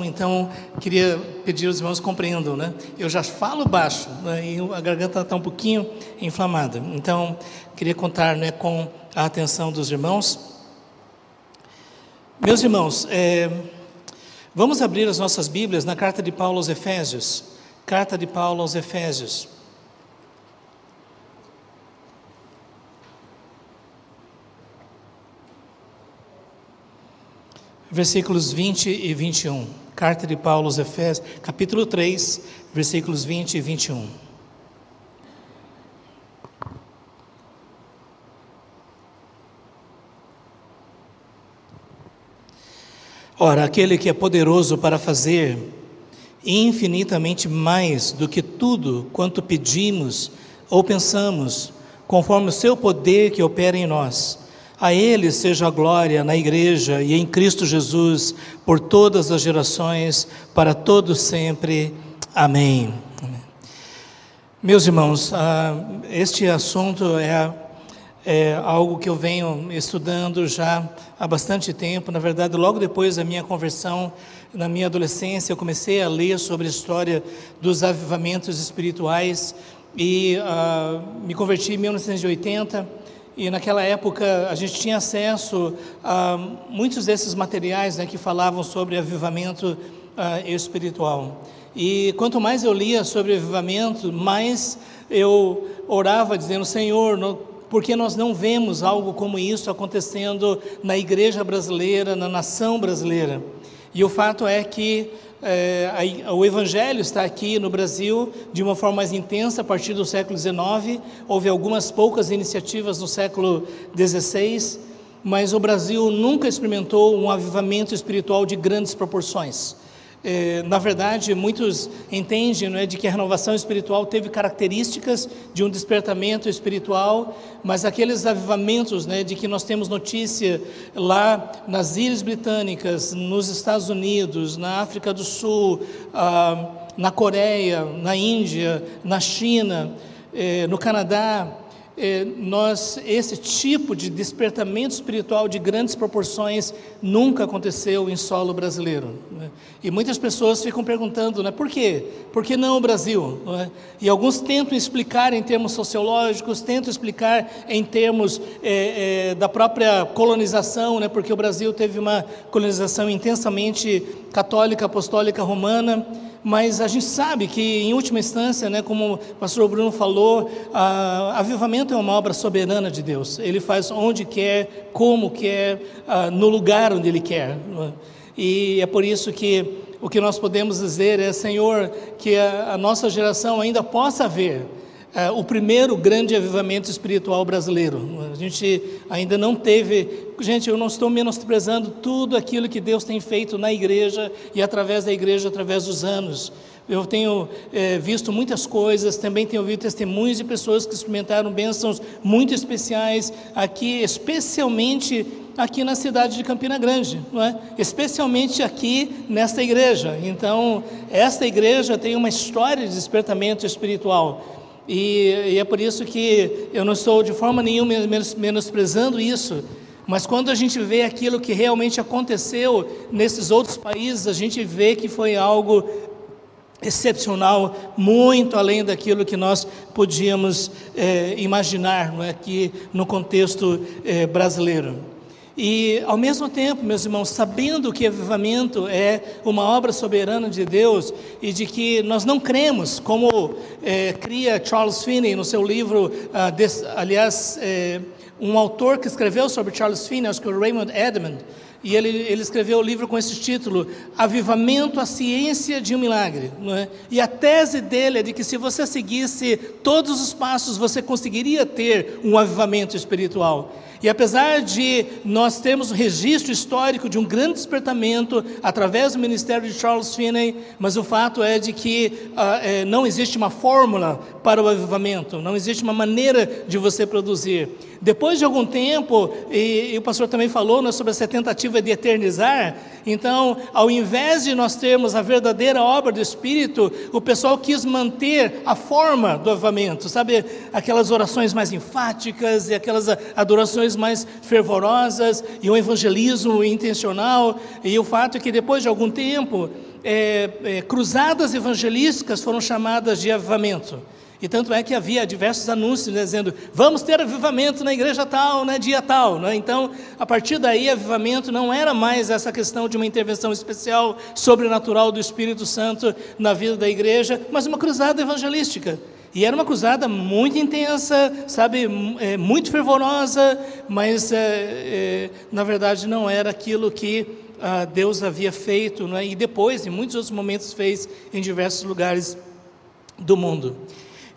Então queria pedir aos irmãos compreendam, né? Eu já falo baixo, né? E a garganta está um pouquinho inflamada. Então queria contar, né, com a atenção dos irmãos. Meus irmãos, vamos abrir as nossas Bíblias na carta de Paulo aos Efésios. Carta de Paulo aos Efésios. Versículos 20 e 21, carta de Paulo aos Efésios, capítulo 3, versículos 20 e 21. Ora, aquele que é poderoso para fazer infinitamente mais do que tudo quanto pedimos ou pensamos, conforme o seu poder que opera em nós, a Ele seja a glória na Igreja e em Cristo Jesus, por todas as gerações, para todos sempre. Amém. Meus irmãos, este assunto é algo que eu venho estudando já há bastante tempo. Na verdade, logo depois da minha conversão, na minha adolescência, eu comecei a ler sobre a história dos avivamentos espirituais e me converti em 1980. E naquela época a gente tinha acesso a muitos desses materiais, né, que falavam sobre avivamento espiritual. E quanto mais eu lia sobre avivamento, mais eu orava dizendo: Senhor, por que nós não vemos algo como isso acontecendo na igreja brasileira, na nação brasileira? E o fato é que o Evangelho está aqui no Brasil de uma forma mais intensa a partir do século XIX. Houve algumas poucas iniciativas no século XVI, mas o Brasil nunca experimentou um avivamento espiritual de grandes proporções. Na verdade, muitos entendem, não é, de que a renovação espiritual teve características de um despertamento espiritual, mas aqueles avivamentos, né, de que nós temos notícia lá nas Ilhas Britânicas, nos Estados Unidos, na África do Sul, na Coreia, na Índia, na China, no Canadá, esse tipo de despertamento espiritual de grandes proporções nunca aconteceu em solo brasileiro, né? E muitas pessoas ficam perguntando, né, por quê? Por que não o Brasil? Não é? E alguns tentam explicar em termos sociológicos, tentam explicar em termos da própria colonização, né, porque o Brasil teve uma colonização intensamente católica, apostólica, romana. Mas a gente sabe que, em última instância, né, como o pastor Bruno falou, avivamento é uma obra soberana de Deus. Ele faz onde quer, como quer, no lugar onde Ele quer. E é por isso que o que nós podemos dizer é: Senhor, que a nossa geração ainda possa ver o primeiro grande avivamento espiritual brasileiro. A gente ainda não teve. Gente, eu não estou menosprezando tudo aquilo que Deus tem feito na igreja e através da igreja, através dos anos. Eu tenho visto muitas coisas, também tenho ouvido testemunhos de pessoas que experimentaram bênçãos muito especiais aqui, especialmente aqui na cidade de Campina Grande, não é? Especialmente aqui nesta igreja. Então, esta igreja tem uma história de despertamento espiritual. E é por isso que eu não estou de forma nenhuma menosprezando isso, mas quando a gente vê aquilo que realmente aconteceu nesses outros países, a gente vê que foi algo excepcional, muito além daquilo que nós podíamos imaginar, não é, aqui no contexto brasileiro. E, ao mesmo tempo, meus irmãos, sabendo que avivamento é uma obra soberana de Deus e de que nós não cremos, como cria Charles Finney no seu livro, um autor que escreveu sobre Charles Finney, acho que é o Raymond Edmond, e ele escreveu o livro com esse título: Avivamento, a Ciência de um Milagre, não é? E a tese dele é de que, se você seguisse todos os passos, você conseguiria ter um avivamento espiritual. E apesar de nós termos um registro histórico de um grande despertamento através do ministério de Charles Finney, mas o fato é de que não existe uma fórmula para o avivamento, não existe uma maneira de você produzir. Depois de algum tempo, e o pastor também falou, né, sobre essa tentativa de eternizar, Então, ao invés de nós termos a verdadeira obra do Espírito, o pessoal quis manter a forma do avivamento, sabe? Aquelas orações mais enfáticas e aquelas adorações mais fervorosas e o evangelismo intencional. E o fato é que depois de algum tempo, cruzadas evangelísticas foram chamadas de avivamento. E tanto é que havia diversos anúncios, né, dizendo, vamos ter avivamento na igreja tal, né, dia tal, né? Então, a partir daí, avivamento não era mais essa questão de uma intervenção especial, sobrenatural do Espírito Santo na vida da igreja, mas uma cruzada evangelística. E era uma cruzada muito intensa, sabe, muito fervorosa, mas na verdade não era aquilo que Deus havia feito, né? E depois, em muitos outros momentos, fez em diversos lugares do mundo.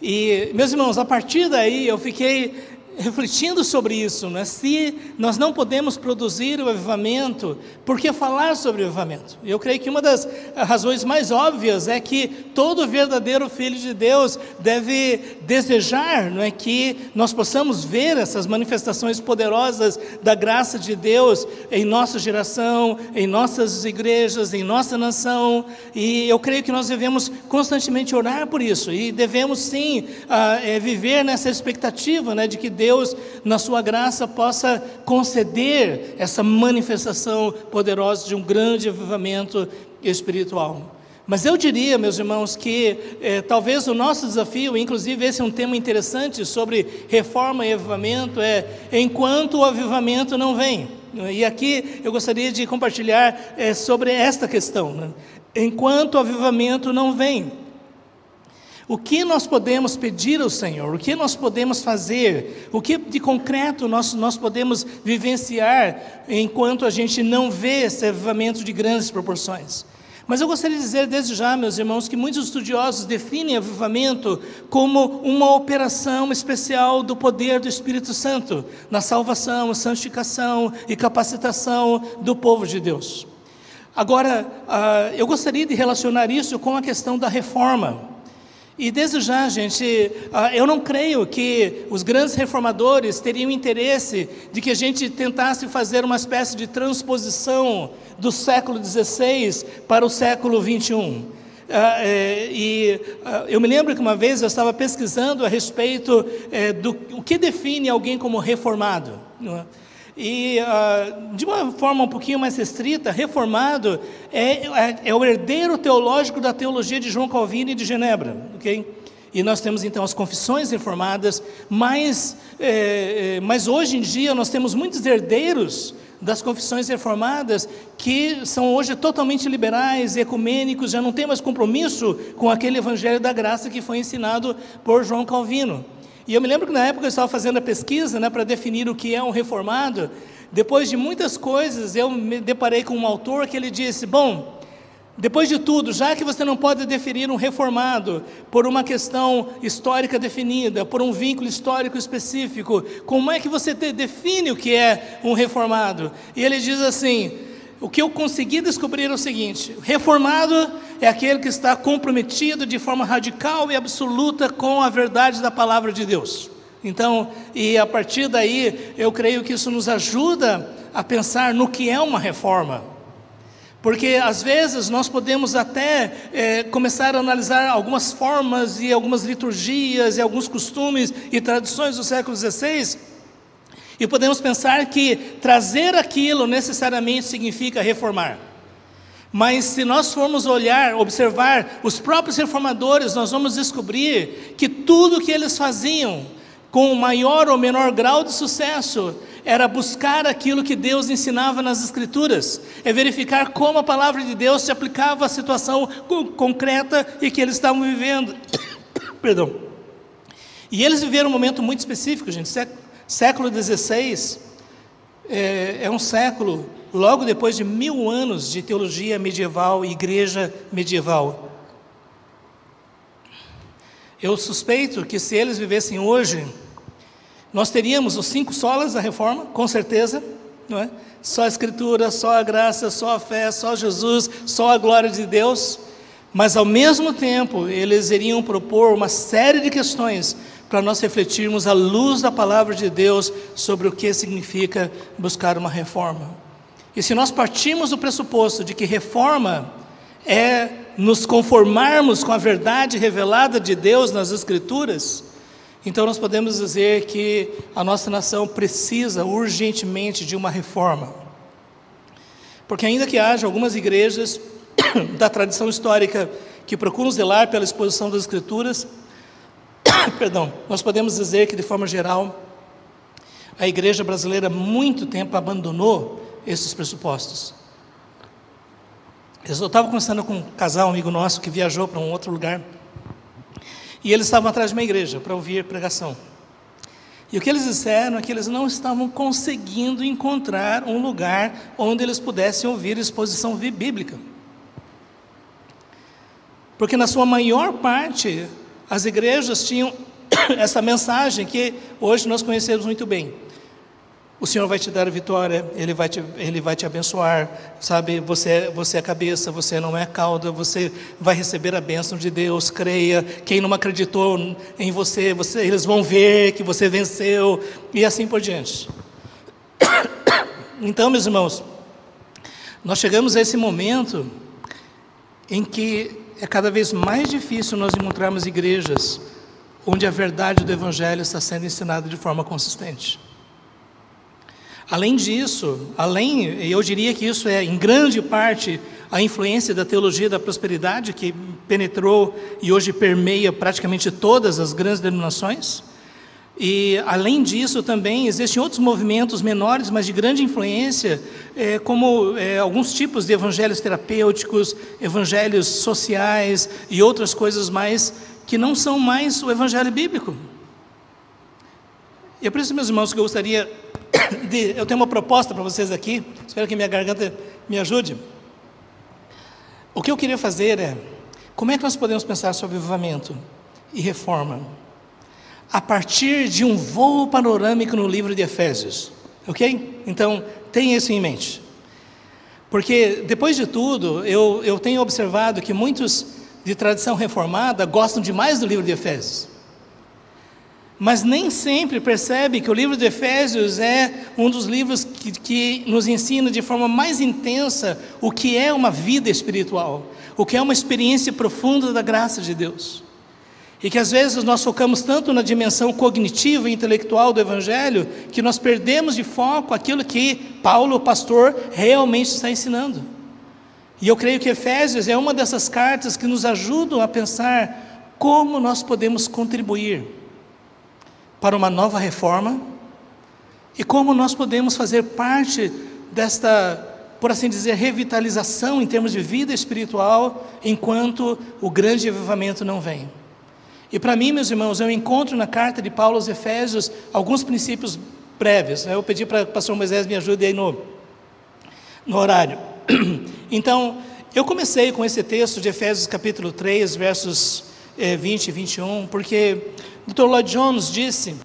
E, meus irmãos, a partir daí eu fiquei refletindo sobre isso, né? Se nós não podemos produzir o avivamento, por que falar sobre o avivamento? Eu creio que uma das razões mais óbvias é que todo verdadeiro filho de Deus deve desejar, não é, que nós possamos ver essas manifestações poderosas da graça de Deus em nossa geração, em nossas igrejas, em nossa nação. E eu creio que nós devemos constantemente orar por isso, e devemos sim viver nessa expectativa, né, de que Deus, na sua graça, possa conceder essa manifestação poderosa de um grande avivamento espiritual. Mas eu diria, meus irmãos, que talvez o nosso desafio, inclusive esse é um tema interessante sobre reforma e avivamento, enquanto o avivamento não vem. E aqui eu gostaria de compartilhar sobre esta questão, né? Enquanto o avivamento não vem, o que nós podemos pedir ao Senhor? O que nós podemos fazer? O que de concreto nós podemos vivenciar enquanto a gente não vê esse avivamento de grandes proporções? Mas eu gostaria de dizer desde já, meus irmãos, que muitos estudiosos definem avivamento como uma operação especial do poder do Espírito Santo na salvação, santificação e capacitação do povo de Deus. Agora, eu gostaria de relacionar isso com a questão da reforma. E desde já, gente, eu não creio que os grandes reformadores teriam interesse de que a gente tentasse fazer uma espécie de transposição do século XVI para o século XXI. Eu me lembro que uma vez eu estava pesquisando a respeito do que define alguém como reformado, não é? E de uma forma um pouquinho mais restrita, reformado é o herdeiro teológico da teologia de João Calvino e de Genebra, ok? E nós temos então as confissões reformadas, mas hoje em dia nós temos muitos herdeiros das confissões reformadas que são hoje totalmente liberais, ecumênicos, já não tem mais compromisso com aquele evangelho da graça que foi ensinado por João Calvino. E eu me lembro que na época eu estava fazendo a pesquisa, né, para definir o que é um reformado. Depois de muitas coisas, eu me deparei com um autor que ele disse, bom, depois de tudo, já que você não pode definir um reformado por uma questão histórica definida, por um vínculo histórico específico, como é que você define o que é um reformado? E ele diz assim, o que eu consegui descobrir é o seguinte, reformado é aquele que está comprometido de forma radical e absoluta com a verdade da palavra de Deus. Então, e a partir daí, eu creio que isso nos ajuda a pensar no que é uma reforma. Porque às vezes nós podemos até começar a analisar algumas formas e algumas liturgias e alguns costumes e tradições do século XVI, e podemos pensar que trazer aquilo necessariamente significa reformar. Mas se nós formos observar os próprios reformadores, nós vamos descobrir que tudo que eles faziam, com maior ou menor grau de sucesso, era buscar aquilo que Deus ensinava nas Escrituras, verificar como a palavra de Deus se aplicava à situação concreta e que eles estavam vivendo. Perdão. E eles viveram um momento muito específico, gente. Século XVI é um século logo depois de 1000 anos de teologia medieval e igreja medieval. Eu suspeito que se eles vivessem hoje, nós teríamos os 5 solas da reforma, com certeza, não é? Só a Escritura, só a graça, só a fé, só Jesus, só a glória de Deus. Mas ao mesmo tempo, eles iriam propor uma série de questões para nós refletirmos à luz da palavra de Deus sobre o que significa buscar uma reforma. E se nós partirmos do pressuposto de que reforma é nos conformarmos com a verdade revelada de Deus nas Escrituras, então nós podemos dizer que a nossa nação precisa urgentemente de uma reforma. Porque ainda que haja algumas igrejas da tradição histórica que procuram zelar pela exposição das Escrituras, nós podemos dizer que, de forma geral, a igreja brasileira há muito tempo abandonou esses pressupostos. Eu estava conversando com um casal, um amigo nosso, que viajou para um outro lugar, e eles estavam atrás de uma igreja para ouvir pregação. E o que eles disseram é que eles não estavam conseguindo encontrar um lugar onde eles pudessem ouvir exposição bíblica. Porque na sua maior parte, as igrejas tinham essa mensagem que hoje nós conhecemos muito bem. O Senhor vai te dar a vitória, Ele vai te abençoar, sabe? Você é a cabeça, você não é a cauda, você vai receber a bênção de Deus, creia. Quem não acreditou em você, eles vão ver que você venceu, e assim por diante. Então, meus irmãos, nós chegamos a esse momento em que é cada vez mais difícil nós encontrarmos igrejas onde a verdade do Evangelho está sendo ensinada de forma consistente. Além disso, eu diria que isso é, em grande parte, a influência da teologia da prosperidade, que penetrou e hoje permeia praticamente todas as grandes denominações. E, além disso, também existem outros movimentos menores, mas de grande influência, como alguns tipos de evangelhos terapêuticos, evangelhos sociais e outras coisas mais, que não são mais o evangelho bíblico. E é por isso, meus irmãos, que eu gostaria eu tenho uma proposta para vocês aqui, espero que minha garganta me ajude. O que eu queria fazer é, como é que nós podemos pensar sobre avivamento e reforma a partir de um voo panorâmico no livro de Efésios, ok? Então, tenha isso em mente, porque depois de tudo, eu tenho observado que muitos de tradição reformada gostam demais do livro de Efésios, mas nem sempre percebe que o livro de Efésios é um dos livros que nos ensina de forma mais intensa o que é uma vida espiritual, o que é uma experiência profunda da graça de Deus. E que às vezes nós focamos tanto na dimensão cognitiva e intelectual do Evangelho, que nós perdemos de foco aquilo que Paulo, o pastor, realmente está ensinando. E eu creio que Efésios é uma dessas cartas que nos ajudam a pensar como nós podemos contribuir para uma nova reforma, e como nós podemos fazer parte desta, por assim dizer, revitalização em termos de vida espiritual, enquanto o grande avivamento não vem. E para mim, meus irmãos, eu encontro na carta de Paulo aos Efésios alguns princípios breves. Eu pedi para o pastor Moisés me ajude aí no horário. Então, eu comecei com esse texto de Efésios capítulo 3, versos 20 e 21, porque Dr. Lloyd Jones disse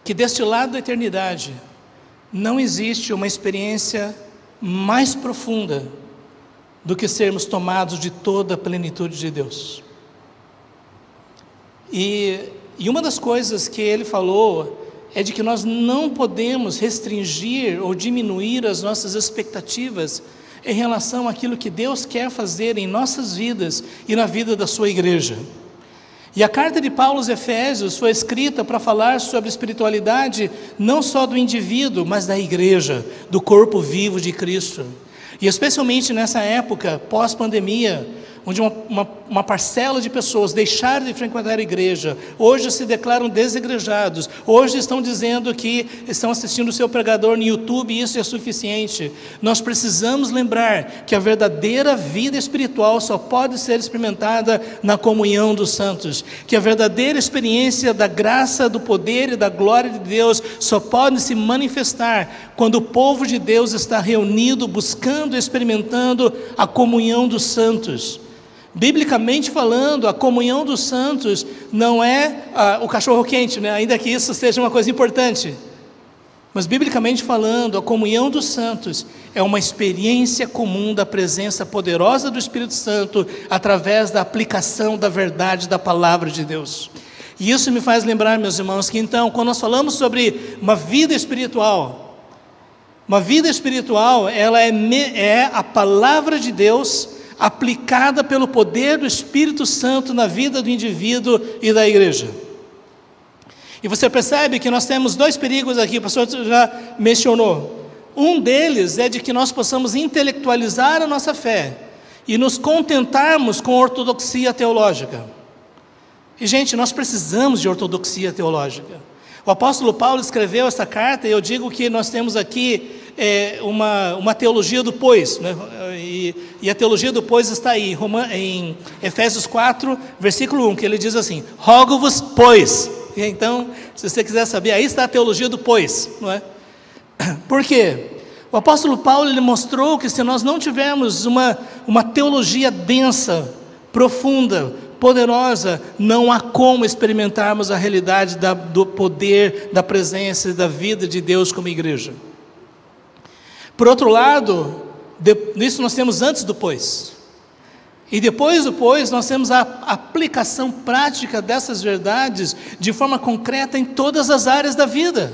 que deste lado da eternidade não existe uma experiência mais profunda do que sermos tomados de toda a plenitude de Deus. E uma das coisas que ele falou é de que nós não podemos restringir ou diminuir as nossas expectativas em relação àquilo que Deus quer fazer em nossas vidas e na vida da sua igreja. E a carta de Paulo aos Efésios foi escrita para falar sobre espiritualidade não só do indivíduo, mas da igreja, do corpo vivo de Cristo. E especialmente nessa época pós-pandemia, onde uma parcela de pessoas deixaram de frequentar a igreja, hoje se declaram desigrejados, hoje estão dizendo que estão assistindo o seu pregador no YouTube e isso é suficiente. Nós precisamos lembrar que a verdadeira vida espiritual só pode ser experimentada na comunhão dos santos, que a verdadeira experiência da graça, do poder e da glória de Deus só pode se manifestar quando o povo de Deus está reunido, buscando e experimentando a comunhão dos santos. Biblicamente falando, a comunhão dos santos não é o cachorro quente, né? Ainda que isso seja uma coisa importante. Mas biblicamente falando, a comunhão dos santos é uma experiência comum da presença poderosa do Espírito Santo através da aplicação da verdade da palavra de Deus. E isso me faz lembrar, meus irmãos, que então, quando nós falamos sobre uma vida espiritual, Uma vida espiritual, ela é a palavra de Deus aplicada pelo poder do Espírito Santo na vida do indivíduo e da igreja. E você percebe que nós temos dois perigos aqui, o pastor já mencionou. Um deles é de que nós possamos intelectualizar a nossa fé e nos contentarmos com ortodoxia teológica. E, gente, nós precisamos de ortodoxia teológica. O apóstolo Paulo escreveu essa carta, e eu digo que nós temos aqui uma teologia do pois, né? E a teologia do pois está aí, em Efésios 4, versículo 1, que ele diz assim: rogo-vos, pois. E então, se você quiser saber, aí está a teologia do pois, não é? Por quê? O apóstolo Paulo, ele mostrou que se nós não tivermos uma teologia densa, profunda, poderosa, não há como experimentarmos a realidade do poder, da presença e da vida de Deus como igreja. Por outro lado, isso nós temos antes do pois. E depois do pois, nós temos a aplicação prática dessas verdades de forma concreta em todas as áreas da vida.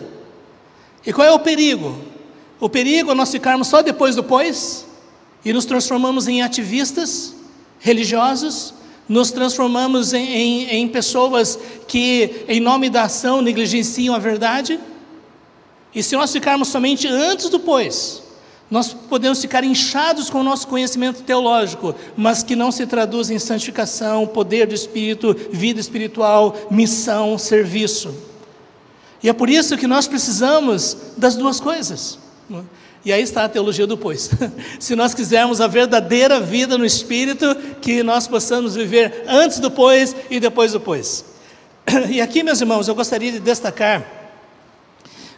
E qual é o perigo? O perigo é nós ficarmos só depois do pois e nos transformamos em ativistas religiosos, nos transformamos em pessoas que, em nome da ação, negligenciam a verdade. E se nós ficarmos somente antes do pois, nós podemos ficar inchados com o nosso conhecimento teológico, mas que não se traduz em santificação, poder do Espírito, vida espiritual, missão, serviço. E é por isso que nós precisamos das duas coisas. E aí está a teologia do pois. Se nós quisermos a verdadeira vida no Espírito, que nós possamos viver antes do pois e depois do pois. E aqui, meus irmãos, eu gostaria de destacar,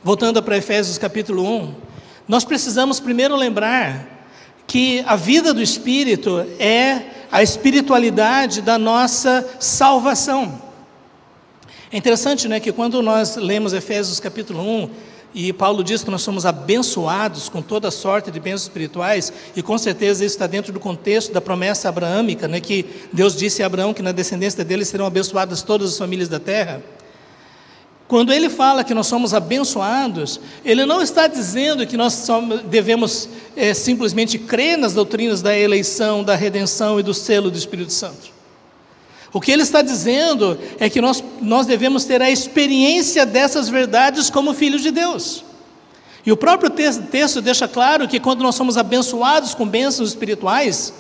voltando para Efésios capítulo 1, nós precisamos primeiro lembrar que a vida do Espírito é a espiritualidade da nossa salvação. É interessante, né, que quando nós lemos Efésios capítulo 1, e Paulo diz que nós somos abençoados com toda sorte de bênçãos espirituais, e com certeza isso está dentro do contexto da promessa abraâmica, né, que Deus disse a Abraão que na descendência dele serão abençoadas todas as famílias da terra. Quando ele fala que nós somos abençoados, ele não está dizendo que nós devemos simplesmente crer nas doutrinas da eleição, da redenção e do selo do Espírito Santo. O que ele está dizendo é que nós devemos ter a experiência dessas verdades como filhos de Deus. E o próprio texto deixa claro que quando nós somos abençoados com bênçãos espirituais,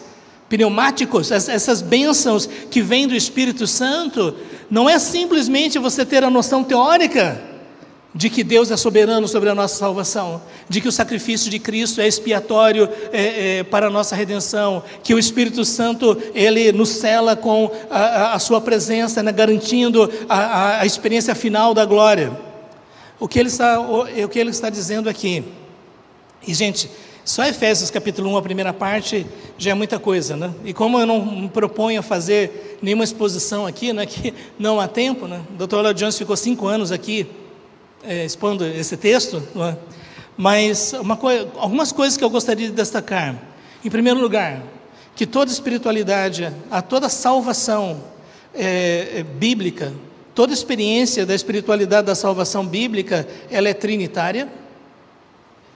pneumáticos, essas bênçãos que vêm do Espírito Santo, não é simplesmente você ter a noção teórica de que Deus é soberano sobre a nossa salvação, de que o sacrifício de Cristo é expiatório para a nossa redenção, que o Espírito Santo, ele nos cela com a sua presença, né, garantindo a experiência final da glória. O que ele está dizendo aqui, e gente, só Efésios capítulo 1, a primeira parte, já é muita coisa, né? E como eu não me proponho a fazer nenhuma exposição aqui, né, que não há tempo, né? O Dr. Lloyd Jones ficou 5 anos aqui, expondo esse texto, não é? Mas algumas coisas que eu gostaria de destacar. Em primeiro lugar, que toda espiritualidade, toda salvação bíblica, toda experiência da espiritualidade da salvação bíblica, ela é trinitária,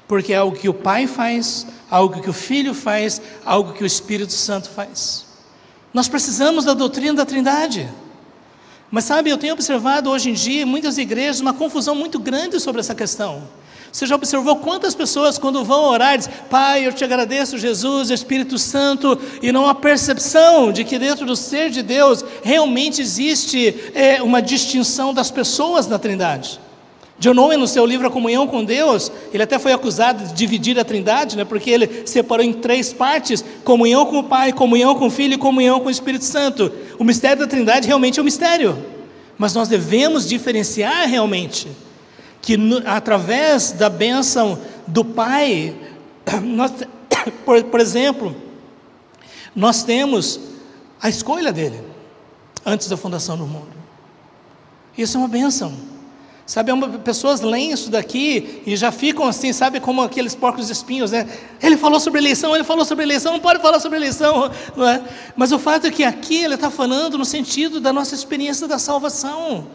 porque é algo que o Pai faz, algo que o Filho faz, algo que o Espírito Santo faz. Nós precisamos da doutrina da Trindade. Mas sabe, eu tenho observado hoje em dia, em muitas igrejas, uma confusão muito grande sobre essa questão. Você já observou quantas pessoas quando vão orar, dizem: Pai, eu te agradeço, Jesus, Espírito Santo, e não há percepção de que dentro do ser de Deus, realmente existe uma distinção das pessoas na Trindade. John Owen, no seu livro A Comunhão com Deus, ele até foi acusado de dividir a Trindade, né, porque ele separou em 3 partes: comunhão com o Pai, comunhão com o Filho e comunhão com o Espírito Santo. O mistério da Trindade realmente é um mistério, mas nós devemos diferenciar realmente, que através da bênção do Pai, por exemplo, nós temos a escolha dele, antes da fundação do mundo. Isso é uma bênção. Sabe, pessoas leem isso daqui e já ficam assim, sabe, como aqueles porcos espinhos, né? Ele falou sobre eleição, não pode falar sobre eleição, não é? Mas o fato é que aqui ele está falando no sentido da nossa experiência da salvação.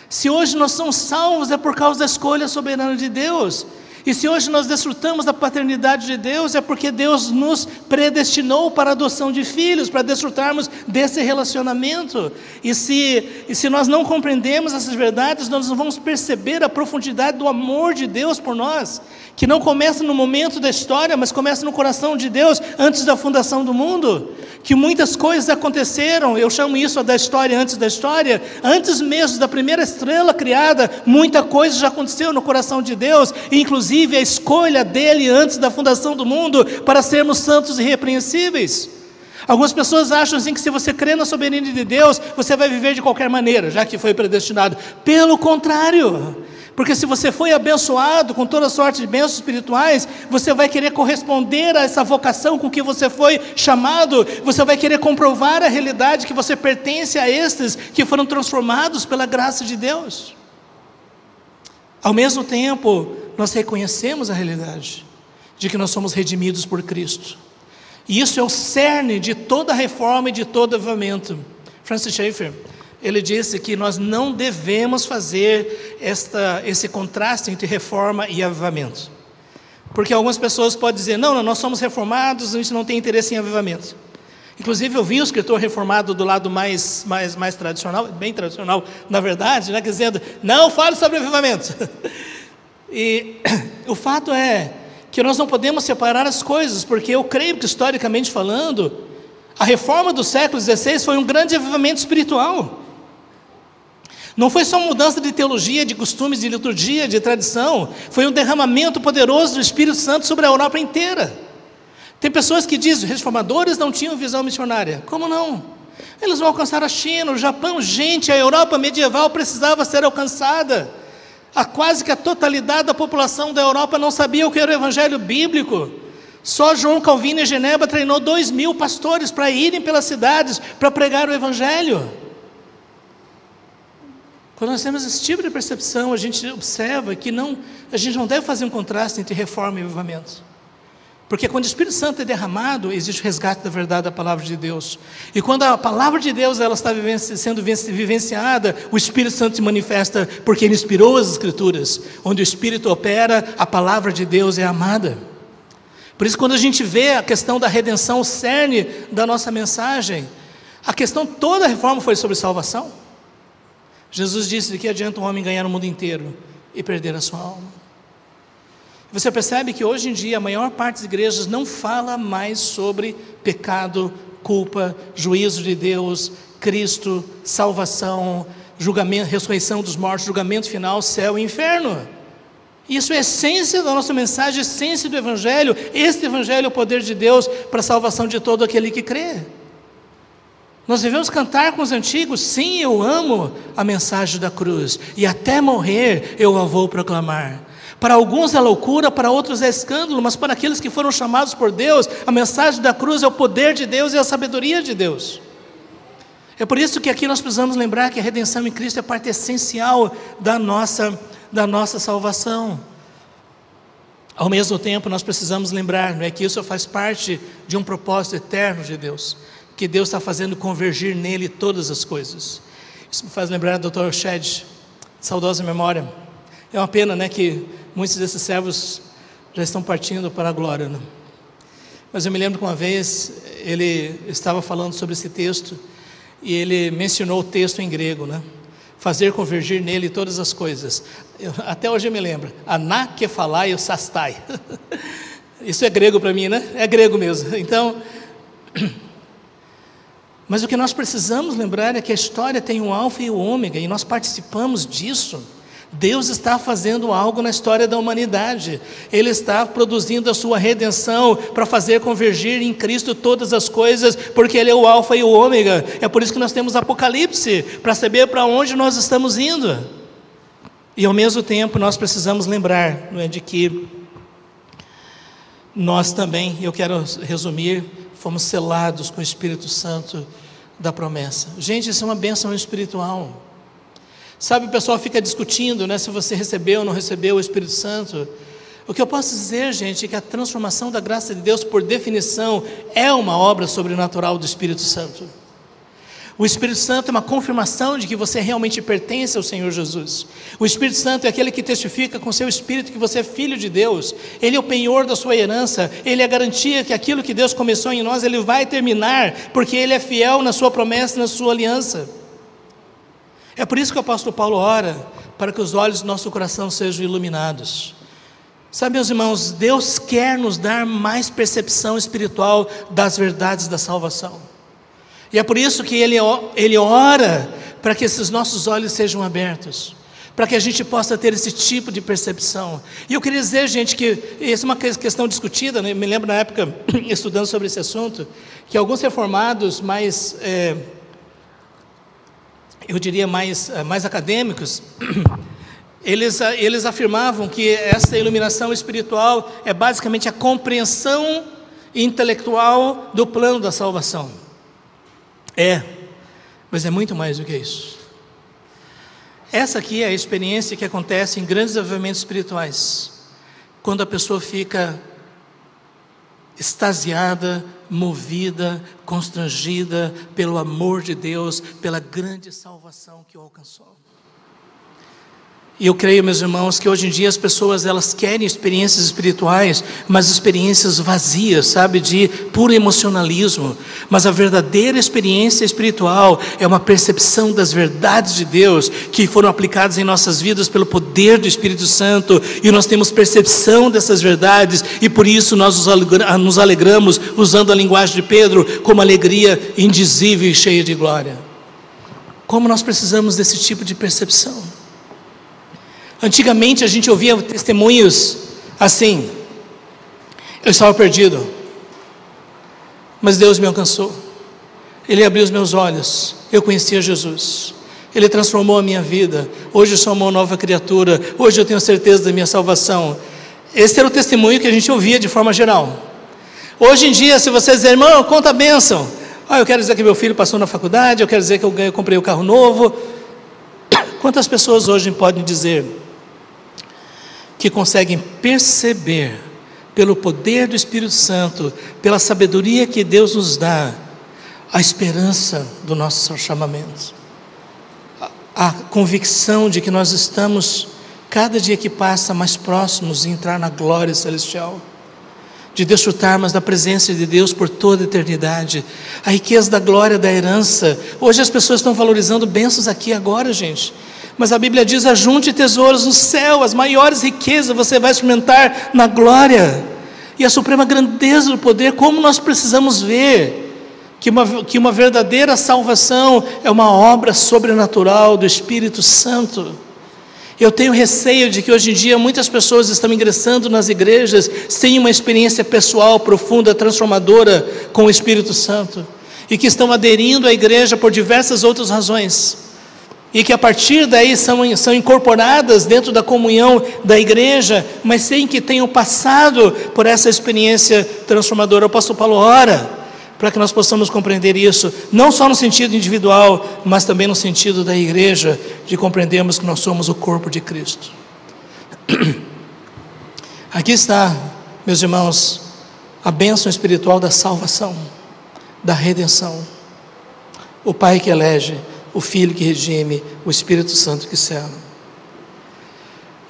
Se hoje nós somos salvos, é por causa da escolha soberana de Deus. E se hoje nós desfrutamos da paternidade de Deus, é porque Deus nos predestinou para a adoção de filhos, para desfrutarmos desse relacionamento. E se nós não compreendemos essas verdades, nós não vamos perceber a profundidade do amor de Deus por nós, que não começa no momento da história, mas começa no coração de Deus antes da fundação do mundo. Que muitas coisas aconteceram, eu chamo isso da história antes da história, antes mesmo da primeira estrela criada, muita coisa já aconteceu no coração de Deus, inclusive a escolha dele antes da fundação do mundo para sermos santos e irrepreensíveis. Algumas pessoas acham assim que se você crê na soberania de Deus, você vai viver de qualquer maneira, já que foi predestinado. Pelo contrário, porque se você foi abençoado com toda sorte de bênçãos espirituais, você vai querer corresponder a essa vocação com que você foi chamado, você vai querer comprovar a realidade que você pertence a estes que foram transformados pela graça de Deus. Ao mesmo tempo, nós reconhecemos a realidade de que nós somos redimidos por Cristo. E isso é o cerne de toda reforma e de todo avivamento. Francis Schaeffer, ele disse que nós não devemos fazer esse contraste entre reforma e avivamento. Porque algumas pessoas podem dizer, não, nós somos reformados, a gente não tem interesse em avivamento. Inclusive eu vi o escritor reformado do lado mais tradicional, bem tradicional, na verdade, né, dizendo, não fale sobre avivamento. E o fato é que nós não podemos separar as coisas, porque eu creio que, historicamente falando, a reforma do século XVI foi um grande avivamento espiritual. Não foi só mudança de teologia, de costumes, de liturgia, de tradição, foi um derramamento poderoso do Espírito Santo sobre a Europa inteira. Tem pessoas que dizem, os reformadores não tinham visão missionária. Como não? Eles vão alcançar a China, o Japão, gente, a Europa medieval precisava ser alcançada. Quase que a totalidade da população da Europa não sabia o que era o evangelho bíblico. Só João Calvino em Genebra treinou 2.000 pastores para irem pelas cidades para pregar o evangelho. Quando nós temos esse tipo de percepção, a gente observa que a gente não deve fazer um contraste entre reforma e avivamento. Porque quando o Espírito Santo é derramado, existe o resgate da verdade da palavra de Deus. E quando a palavra de Deus ela está sendo vivenciada, o Espírito Santo se manifesta porque ele inspirou as Escrituras. Onde o Espírito opera, a palavra de Deus é amada. Por isso, quando a gente vê a questão da redenção, o cerne da nossa mensagem, a questão toda a reforma foi sobre salvação. Jesus disse, de que adianta um homem ganhar o mundo inteiro e perder a sua alma? Você percebe que hoje em dia a maior parte das igrejas não fala mais sobre pecado, culpa, juízo de Deus, Cristo, salvação, julgamento, ressurreição dos mortos, julgamento final, céu e inferno. Isso é a essência da nossa mensagem, a essência do Evangelho. Este Evangelho é o poder de Deus para a salvação de todo aquele que crê. Nós devemos cantar com os antigos, sim, eu amo a mensagem da cruz, e até morrer eu a vou proclamar. Para alguns é loucura, para outros é escândalo, mas para aqueles que foram chamados por Deus, a mensagem da cruz é o poder de Deus e a sabedoria de Deus. É por isso que aqui nós precisamos lembrar que a redenção em Cristo é parte essencial da nossa salvação. Ao mesmo tempo, nós precisamos lembrar, não é, que isso faz parte de um propósito eterno de Deus, que Deus está fazendo convergir nele todas as coisas. Isso me faz lembrar do Dr. Shedd, saudosa memória. É uma pena, né, que muitos desses servos já estão partindo para a glória, né? Mas eu me lembro que uma vez ele estava falando sobre esse texto e ele mencionou o texto em grego, né? Fazer convergir nele todas as coisas. Até hoje eu me lembro. Anakephalai sastai. Isso é grego para mim, né? É grego mesmo. Então, mas o que nós precisamos lembrar é que a história tem um alfa e o ômega e nós participamos disso. Deus está fazendo algo na história da humanidade. Ele está produzindo a sua redenção para fazer convergir em Cristo todas as coisas, porque Ele é o alfa e o ômega. É por isso que nós temos Apocalipse, para saber para onde nós estamos indo. E ao mesmo tempo nós precisamos lembrar, não é, de que nós também, eu quero resumir, fomos selados com o Espírito Santo da promessa. Gente, isso é uma bênção espiritual. Sabe, o pessoal fica discutindo, né, se você recebeu ou não recebeu o Espírito Santo. O que eu posso dizer, gente, é que a transformação da graça de Deus, por definição, é uma obra sobrenatural do Espírito Santo. O Espírito Santo é uma confirmação de que você realmente pertence ao Senhor Jesus. O Espírito Santo é aquele que testifica com seu Espírito que você é filho de Deus. Ele é o penhor da sua herança. Ele é a garantia que aquilo que Deus começou em nós, Ele vai terminar, porque Ele é fiel na sua promessa, na sua aliança. É por isso que o apóstolo Paulo ora, para que os olhos do nosso coração sejam iluminados. Sabe, meus irmãos, Deus quer nos dar mais percepção espiritual das verdades da salvação. E é por isso que Ele ora para que esses nossos olhos sejam abertos, para que a gente possa ter esse tipo de percepção. E eu queria dizer, gente, que essa é uma questão discutida, né? Me lembro na época, estudando sobre esse assunto, que alguns reformados mais, eu diria mais acadêmicos, eles afirmavam que essa iluminação espiritual é basicamente a compreensão intelectual do plano da salvação. Mas é muito mais do que isso. Essa aqui é a experiência que acontece em grandes avivamentos espirituais, quando a pessoa fica extasiada, movida, constrangida pelo amor de Deus, pela grande salvação que o alcançou. E eu creio, meus irmãos, que hoje em dia as pessoas, elas querem experiências espirituais, mas experiências vazias, sabe, de puro emocionalismo. Mas a verdadeira experiência espiritual é uma percepção das verdades de Deus, que foram aplicadas em nossas vidas pelo poder do Espírito Santo, e nós temos percepção dessas verdades, e por isso nós nos alegramos, usando a linguagem de Pedro, com uma alegria indizível e cheia de glória. Como nós precisamos desse tipo de percepção. Antigamente a gente ouvia testemunhos assim: eu estava perdido, mas Deus me alcançou, Ele abriu os meus olhos, eu conhecia Jesus, Ele transformou a minha vida, hoje eu sou uma nova criatura, hoje eu tenho certeza da minha salvação. Esse era o testemunho que a gente ouvia de forma geral. Hoje em dia, se você dizer, irmão, conta a bênção, eu quero dizer que meu filho passou na faculdade, eu quero dizer que eu comprei um carro novo. Quantas pessoas hoje podem dizer que conseguem perceber, pelo poder do Espírito Santo, pela sabedoria que Deus nos dá, a esperança do nosso chamamento, a convicção de que nós estamos, cada dia que passa, mais próximos de entrar na glória celestial, de desfrutarmos da presença de Deus por toda a eternidade, a riqueza da glória da herança. Hoje as pessoas estão valorizando bênçãos aqui agora, gente, mas a Bíblia diz: ajunte tesouros no céu, as maiores riquezas você vai experimentar na glória, e a suprema grandeza do poder. Como nós precisamos ver que uma verdadeira salvação é uma obra sobrenatural do Espírito Santo. Eu tenho receio de que hoje em dia muitas pessoas estão ingressando nas igrejas sem uma experiência pessoal, profunda, transformadora com o Espírito Santo, e que estão aderindo à igreja por diversas outras razões, e que a partir daí são incorporadas dentro da comunhão da igreja, mas sem que tenham passado por essa experiência transformadora. O apóstolo Paulo ora para que nós possamos compreender isso, não só no sentido individual, mas também no sentido da igreja, de compreendermos que nós somos o corpo de Cristo. Aqui está, meus irmãos, a bênção espiritual da salvação, da redenção. O Pai que elege, o Filho que redime, o Espírito Santo que sela.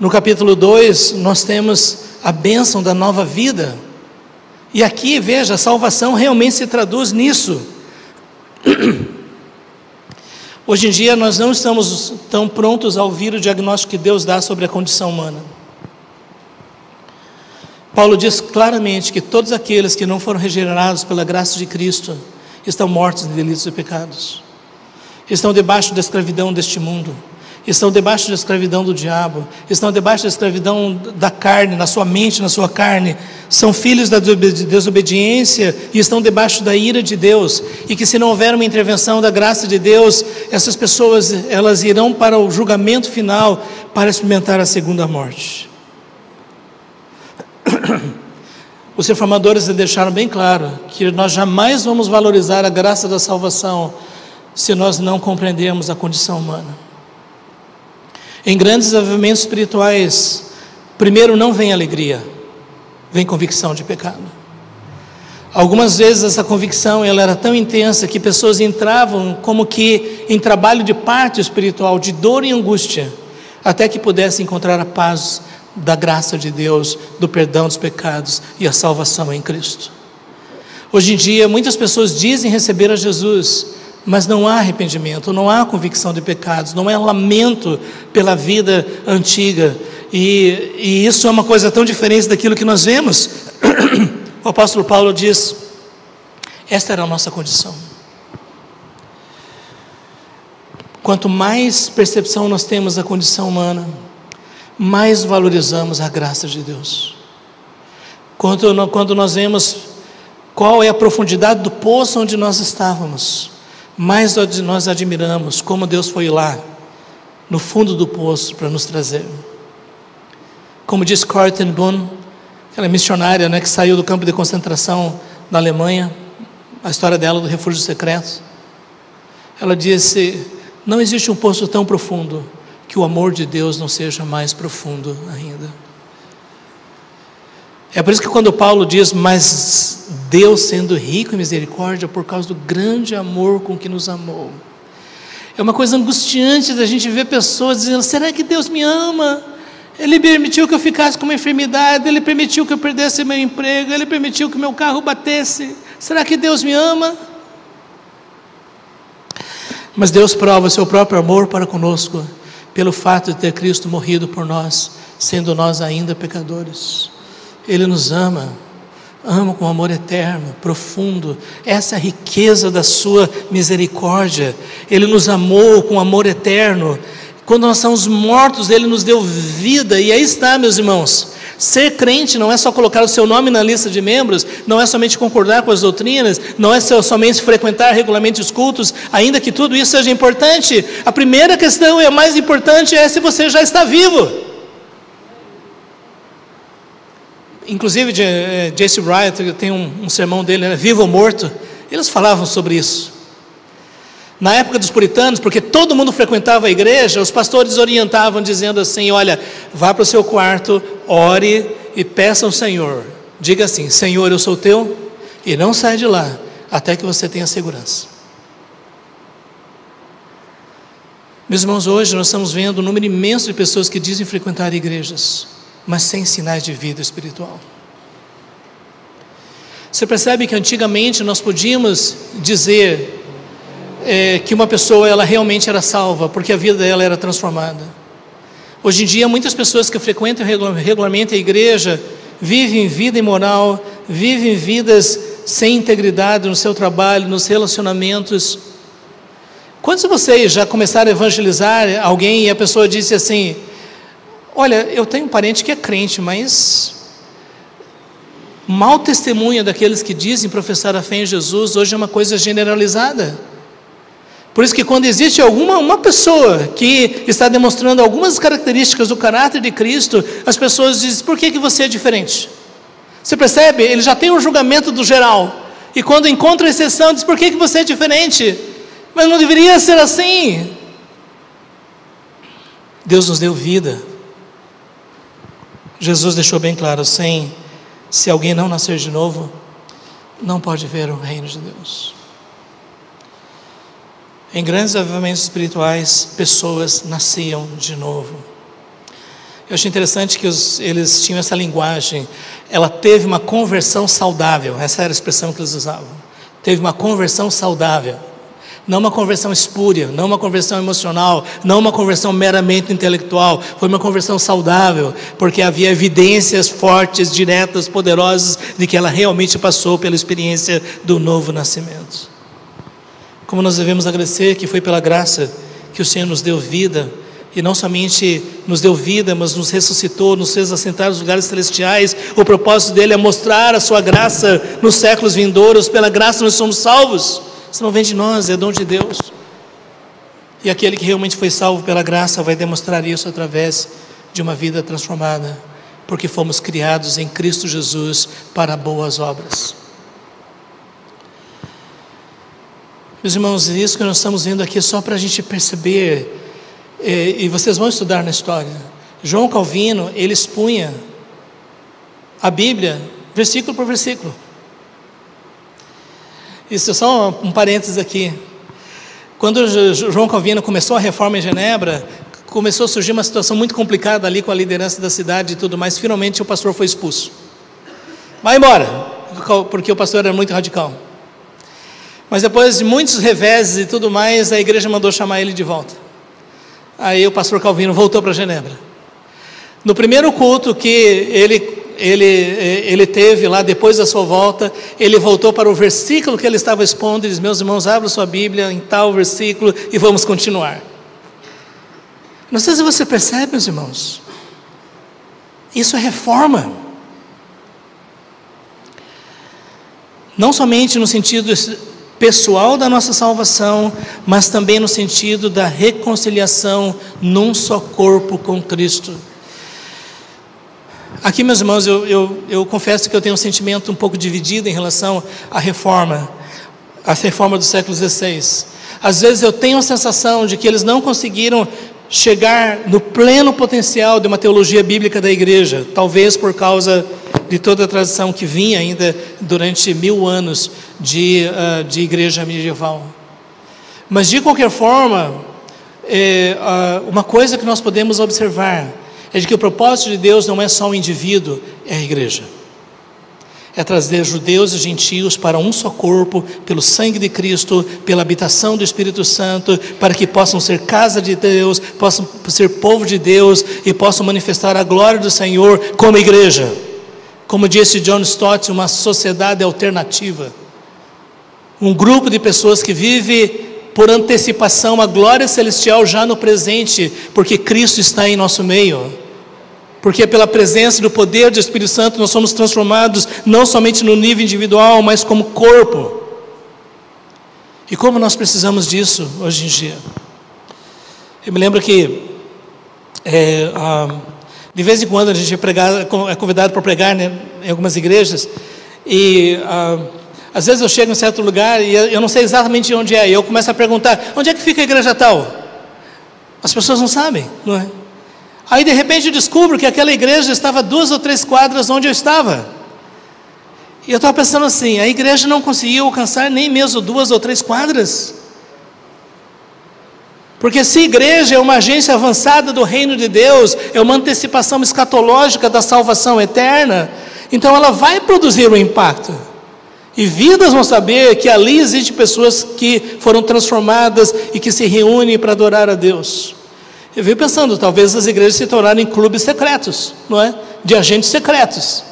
No capítulo 2, nós temos a bênção da nova vida. E aqui, veja, a salvação realmente se traduz nisso. Hoje em dia nós não estamos tão prontos a ouvir o diagnóstico que Deus dá sobre a condição humana. Paulo diz claramente que todos aqueles que não foram regenerados pela graça de Cristo estão mortos em delitos e pecados, estão debaixo da escravidão deste mundo, estão debaixo da escravidão do diabo, estão debaixo da escravidão da carne, na sua mente, na sua carne, são filhos da desobediência e estão debaixo da ira de Deus, e que se não houver uma intervenção da graça de Deus, essas pessoas, elas irão para o julgamento final, para experimentar a segunda morte. Os reformadores deixaram bem claro que nós jamais vamos valorizar a graça da salvação se nós não compreendermos a condição humana. Em grandes aviamentos espirituais, primeiro não vem alegria, vem convicção de pecado. Algumas vezes essa convicção ela era tão intensa que pessoas entravam como que em trabalho de parto espiritual, de dor e angústia, até que pudessem encontrar a paz da graça de Deus, do perdão dos pecados e a salvação em Cristo. Hoje em dia, muitas pessoas dizem receber a Jesus, mas não há arrependimento, não há convicção de pecados, não há lamento pela vida antiga, e isso é uma coisa tão diferente daquilo que nós vemos. O apóstolo Paulo diz: esta era a nossa condição. Quanto mais percepção nós temos da condição humana, mais valorizamos a graça de Deus. Quando nós vemos qual é a profundidade do poço onde nós estávamos, mais nós admiramos como Deus foi lá, no fundo do poço, para nos trazer. Como diz Corrie ten Boom, aquela missionária, que saiu do campo de concentração da Alemanha, a história dela do refúgio secreto. Ela disse: não existe um poço tão profundo que o amor de Deus não seja mais profundo ainda. É por isso que quando Paulo diz: mas Deus, sendo rico em misericórdia, por causa do grande amor com que nos amou. É uma coisa angustiante da gente ver pessoas dizendo: será que Deus me ama? Ele permitiu que eu ficasse com uma enfermidade, Ele permitiu que eu perdesse meu emprego, Ele permitiu que meu carro batesse. Será que Deus me ama? Mas Deus prova o seu próprio amor para conosco, pelo fato de ter Cristo morrido por nós, sendo nós ainda pecadores. Ele nos ama com amor eterno, profundo. Essa é a riqueza da sua misericórdia. Ele nos amou com amor eterno. Quando nós estamos mortos, Ele nos deu vida. E aí está, meus irmãos, ser crente não é só colocar o seu nome na lista de membros, não é somente concordar com as doutrinas, não é somente frequentar regularmente os cultos, ainda que tudo isso seja importante. A primeira questão e a mais importante é se você já está vivo. Inclusive, J.C. Wright tem um sermão dele, Vivo ou Morto. Eles falavam sobre isso. Na época dos puritanos, porque todo mundo frequentava a igreja, os pastores orientavam dizendo assim: olha, vá para o seu quarto, ore e peça ao Senhor. Diga assim: Senhor, eu sou teu, e não sai de lá até que você tenha segurança. Meus irmãos, hoje nós estamos vendo um número imenso de pessoas que dizem frequentar igrejas, mas sem sinais de vida espiritual. Você percebe que antigamente nós podíamos dizer que uma pessoa ela realmente era salva, porque a vida dela era transformada. Hoje em dia, muitas pessoas que frequentam regularmente a igreja vivem vida imoral, vivem vidas sem integridade no seu trabalho, nos relacionamentos. Quantos de vocês já começaram a evangelizar alguém e a pessoa disse assim: olha, eu tenho um parente que é crente, mas mau testemunho daqueles que dizem professar a fé em Jesus hoje é uma coisa generalizada. Por isso que quando existe uma pessoa que está demonstrando algumas características do caráter de Cristo, as pessoas dizem: por que você é diferente? Você percebe? Ele já tem um julgamento do geral, e quando encontra a exceção, diz: por que você é diferente? Mas não deveria ser assim. Deus nos deu vida. Jesus deixou bem claro: se alguém não nascer de novo, não pode ver o reino de Deus. Em grandes avivamentos espirituais, pessoas nasciam de novo. Eu achei interessante que eles tinham essa linguagem. Ela teve uma conversão saudável. Essa era a expressão que eles usavam. Teve uma conversão saudável. Não uma conversão espúria, não uma conversão emocional, não uma conversão meramente intelectual. Foi uma conversão saudável, porque havia evidências fortes, diretas, poderosas, de que ela realmente passou pela experiência do novo nascimento. Como nós devemos agradecer que foi pela graça que o Senhor nos deu vida, e não somente nos deu vida, mas nos ressuscitou, nos fez assentar nos lugares celestiais. O propósito dele é mostrar a sua graça nos séculos vindouros. Pela graça nós somos salvos. Isso não vem de nós, é dom de Deus. E aquele que realmente foi salvo pela graça vai demonstrar isso através de uma vida transformada, porque fomos criados em Cristo Jesus para boas obras. Meus irmãos, isso que nós estamos vendo aqui é só para a gente perceber, e vocês vão estudar na história. João Calvino, ele expunha a Bíblia versículo por versículo. Isso é só um parênteses aqui. Quando João Calvino começou a reforma em Genebra, começou a surgir uma situação muito complicada ali com a liderança da cidade e tudo mais. Finalmente o pastor foi expulso. Vai embora, porque o pastor era muito radical. Mas depois de muitos reveses e tudo mais, a igreja mandou chamar ele de volta. Aí o pastor Calvino voltou para Genebra. No primeiro culto que ele teve lá, depois da sua volta, ele voltou para o versículo que ele estava expondo e disse: meus irmãos, abram sua Bíblia em tal versículo e vamos continuar. Não sei se você percebe, meus irmãos, isso é reforma. Não somente no sentido pessoal da nossa salvação, mas também no sentido da reconciliação num só corpo com Cristo. Aqui, meus irmãos, eu confesso que eu tenho um sentimento um pouco dividido em relação à reforma do século XVI. Às vezes eu tenho a sensação de que eles não conseguiram chegar no pleno potencial de uma teologia bíblica da igreja, talvez por causa de toda a tradição que vinha ainda durante 1000 anos de igreja medieval. Mas de qualquer forma, uma coisa que nós podemos observar é de que o propósito de Deus não é só o indivíduo, é a igreja. É trazer judeus e gentios para um só corpo, pelo sangue de Cristo, pela habitação do Espírito Santo, para que possam ser casa de Deus, possam ser povo de Deus e possam manifestar a glória do Senhor como igreja. Como disse John Stott, uma sociedade alternativa. Um grupo de pessoas que vive por antecipação a glória celestial já no presente, porque Cristo está em nosso meio. Porque pela presença do poder do Espírito Santo nós somos transformados não somente no nível individual, mas como corpo. E como nós precisamos disso hoje em dia? Eu me lembro que de vez em quando a gente é convidado para pregar, né, em algumas igrejas, e às vezes eu chego em certo lugar e eu não sei exatamente onde é, e eu começo a perguntar: onde é que fica a igreja tal? As pessoas não sabem, não é? Aí de repente eu descubro que aquela igreja estava 2 ou 3 quadras onde eu estava. E eu estava pensando assim: a igreja não conseguiu alcançar nem mesmo 2 ou 3 quadras. Porque se igreja é uma agência avançada do reino de Deus, é uma antecipação escatológica da salvação eterna, então ela vai produzir um impacto. E vidas vão saber que ali existem pessoas que foram transformadas e que se reúnem para adorar a Deus. Eu venho pensando, talvez as igrejas se tornarem clubes secretos, não é? De agentes secretos.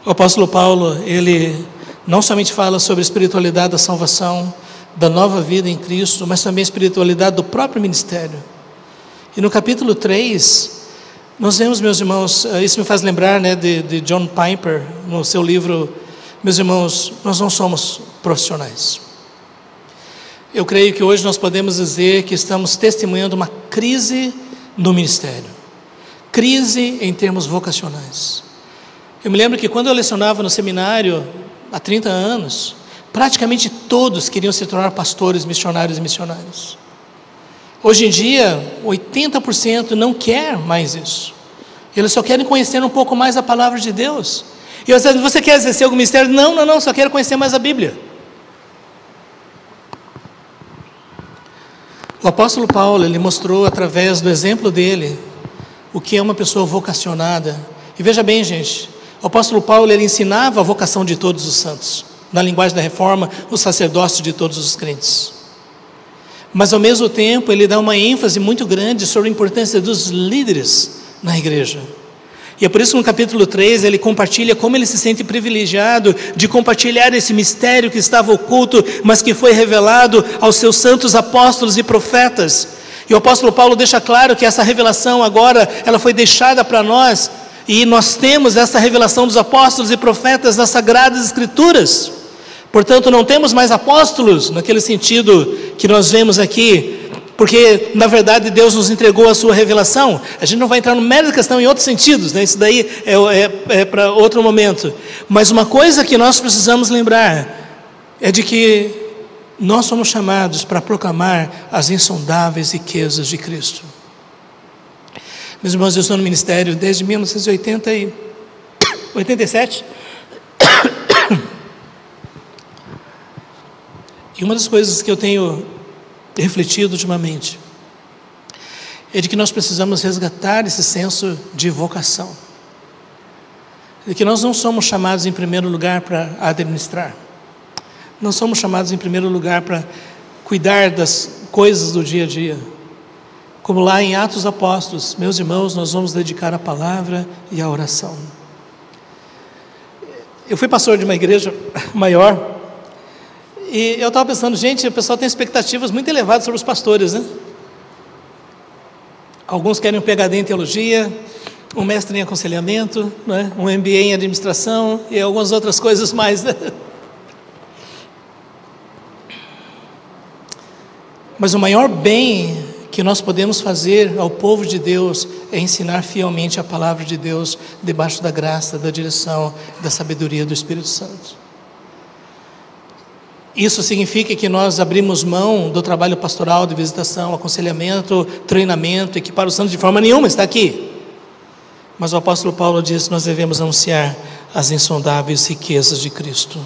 O apóstolo Paulo, ele não somente fala sobre a espiritualidade da salvação, da nova vida em Cristo, mas também a espiritualidade do próprio ministério. E no capítulo 3, nós vemos, meus irmãos, isso me faz lembrar, né, de John Piper, no seu livro: meus irmãos, nós não somos profissionais. Eu creio que hoje nós podemos dizer que estamos testemunhando uma crise no ministério, crise em termos vocacionais. Eu me lembro que quando eu lecionava no seminário, há 30 anos, praticamente todos queriam se tornar pastores, missionários e missionárias. Hoje em dia, 80% não quer mais isso. Eles só querem conhecer um pouco mais a palavra de Deus. E às vezes, você quer exercer algum ministério? Não, só quero conhecer mais a Bíblia. O apóstolo Paulo, ele mostrou através do exemplo dele o que é uma pessoa vocacionada. E veja bem, gente, o apóstolo Paulo, ele ensinava a vocação de todos os santos. Na linguagem da reforma, o sacerdócio de todos os crentes. Mas ao mesmo tempo, ele dá uma ênfase muito grande sobre a importância dos líderes na igreja. E é por isso que no capítulo 3 ele compartilha como ele se sente privilegiado de compartilhar esse mistério que estava oculto, mas que foi revelado aos seus santos apóstolos e profetas. E o apóstolo Paulo deixa claro que essa revelação agora, ela foi deixada para nós, e nós temos essa revelação dos apóstolos e profetas nas Sagradas Escrituras. Portanto, não temos mais apóstolos, naquele sentido que nós vemos aqui, porque, na verdade, Deus nos entregou a sua revelação. A gente não vai entrar no mérito da questão em outros sentidos, né? Isso daí é para outro momento. Mas uma coisa que nós precisamos lembrar é de que nós somos chamados para proclamar as insondáveis riquezas de Cristo. Meus irmãos, eu estou no ministério desde 1987. E uma das coisas que eu tenho refletido ultimamente é de que nós precisamos resgatar esse senso de vocação. De que nós não somos chamados em primeiro lugar para administrar. Não somos chamados em primeiro lugar para cuidar das coisas do dia a dia. Como lá em Atos Apóstolos, meus irmãos, nós vamos dedicar a palavra e a oração. Eu fui pastor de uma igreja maior e eu estava pensando, gente, o pessoal tem expectativas muito elevadas sobre os pastores, né? Alguns querem um PhD em teologia, um mestre em aconselhamento, né? Um MBA em administração e algumas outras coisas mais, né? Mas o maior bem que nós podemos fazer ao povo de Deus é ensinar fielmente a palavra de Deus debaixo da graça, da direção, da sabedoria do Espírito Santo. Isso significa que nós abrimos mão do trabalho pastoral, de visitação, aconselhamento, treinamento, e que para o santo de forma nenhuma está aqui. Mas o apóstolo Paulo diz que nós devemos anunciar as insondáveis riquezas de Cristo.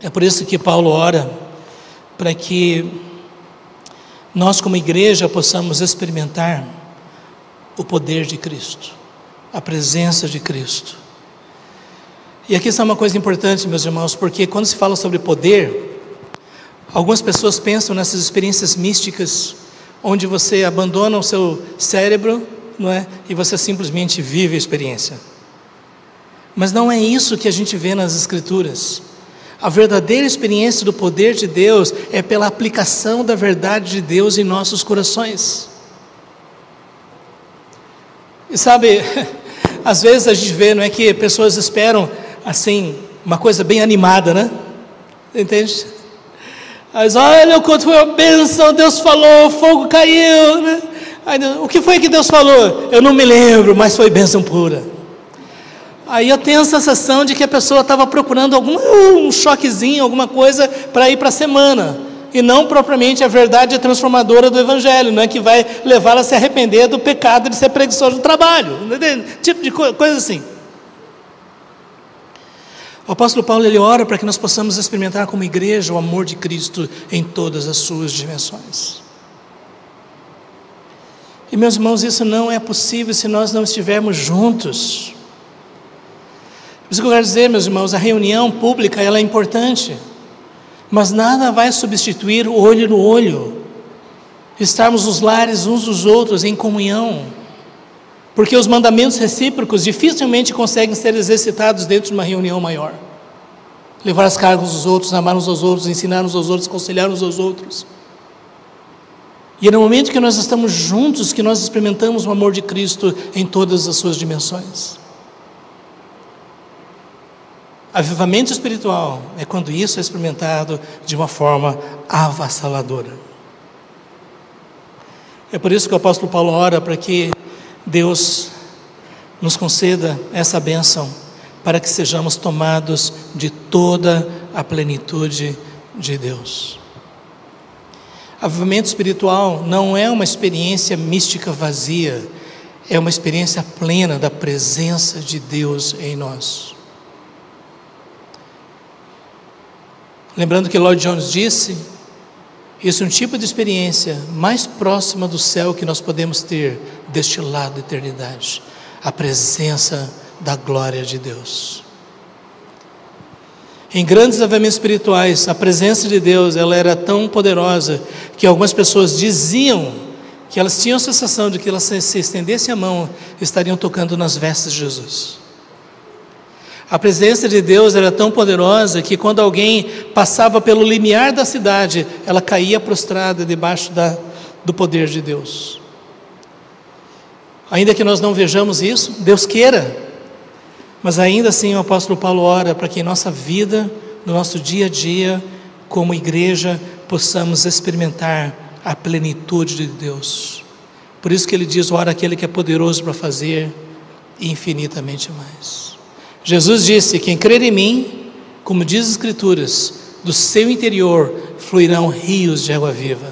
É por isso que Paulo ora para que nós como igreja possamos experimentar o poder de Cristo, a presença de Cristo. E aqui está uma coisa importante, meus irmãos, porque quando se fala sobre poder, algumas pessoas pensam nessas experiências místicas, onde você abandona o seu cérebro, não é? E você simplesmente vive a experiência. Mas não é isso que a gente vê nas Escrituras. A verdadeira experiência do poder de Deus é pela aplicação da verdade de Deus em nossos corações. E sabe, às vezes a gente vê, não é, que pessoas esperam, assim, uma coisa bem animada, né? Entende? Mas olha o quanto foi uma bênção, Deus falou, o fogo caiu, né? Aí, o que foi que Deus falou? Eu não me lembro, mas foi bênção pura. Aí eu tenho a sensação de que a pessoa estava procurando um choquezinho, alguma coisa para ir para a semana, e não propriamente a verdade transformadora do Evangelho, não é que vai levá-la a se arrepender do pecado de ser preguiçoso no trabalho, tipo de coisa assim. O apóstolo Paulo, ele ora para que nós possamos experimentar como igreja o amor de Cristo em todas as suas dimensões. E meus irmãos, isso não é possível se nós não estivermos juntos. Isso que eu quero dizer, meus irmãos, a reunião pública, ela é importante, mas nada vai substituir o olho no olho, estarmos nos lares uns dos outros em comunhão, porque os mandamentos recíprocos dificilmente conseguem ser exercitados dentro de uma reunião maior. Levar as cargas dos outros, amar uns aos outros, ensinar uns aos outros, aconselhar uns aos outros. E é no momento que nós estamos juntos que nós experimentamos o amor de Cristo em todas as suas dimensões. Avivamento espiritual é quando isso é experimentado de uma forma avassaladora. É por isso que o apóstolo Paulo ora para que Deus nos conceda essa bênção, para que sejamos tomados de toda a plenitude de Deus. Avivamento espiritual não é uma experiência mística vazia, é uma experiência plena da presença de Deus em nós. Lembrando que Lloyd Jones disse, isso é um tipo de experiência mais próxima do céu que nós podemos ter deste lado da eternidade, a presença da glória de Deus. Em grandes avivamentos espirituais, a presença de Deus, ela era tão poderosa que algumas pessoas diziam que elas tinham a sensação de que elas, se estendessem a mão, estariam tocando nas vestes de Jesus. A presença de Deus era tão poderosa que quando alguém passava pelo limiar da cidade, ela caía prostrada debaixo do poder de Deus. Ainda que nós não vejamos isso, Deus queira, mas ainda assim o apóstolo Paulo ora para que em nossa vida, no nosso dia a dia, como igreja, possamos experimentar a plenitude de Deus. Por isso que ele diz, ora aquele que é poderoso para fazer infinitamente mais. Jesus disse, quem crer em mim, como diz as Escrituras, do seu interior fluirão rios de água viva.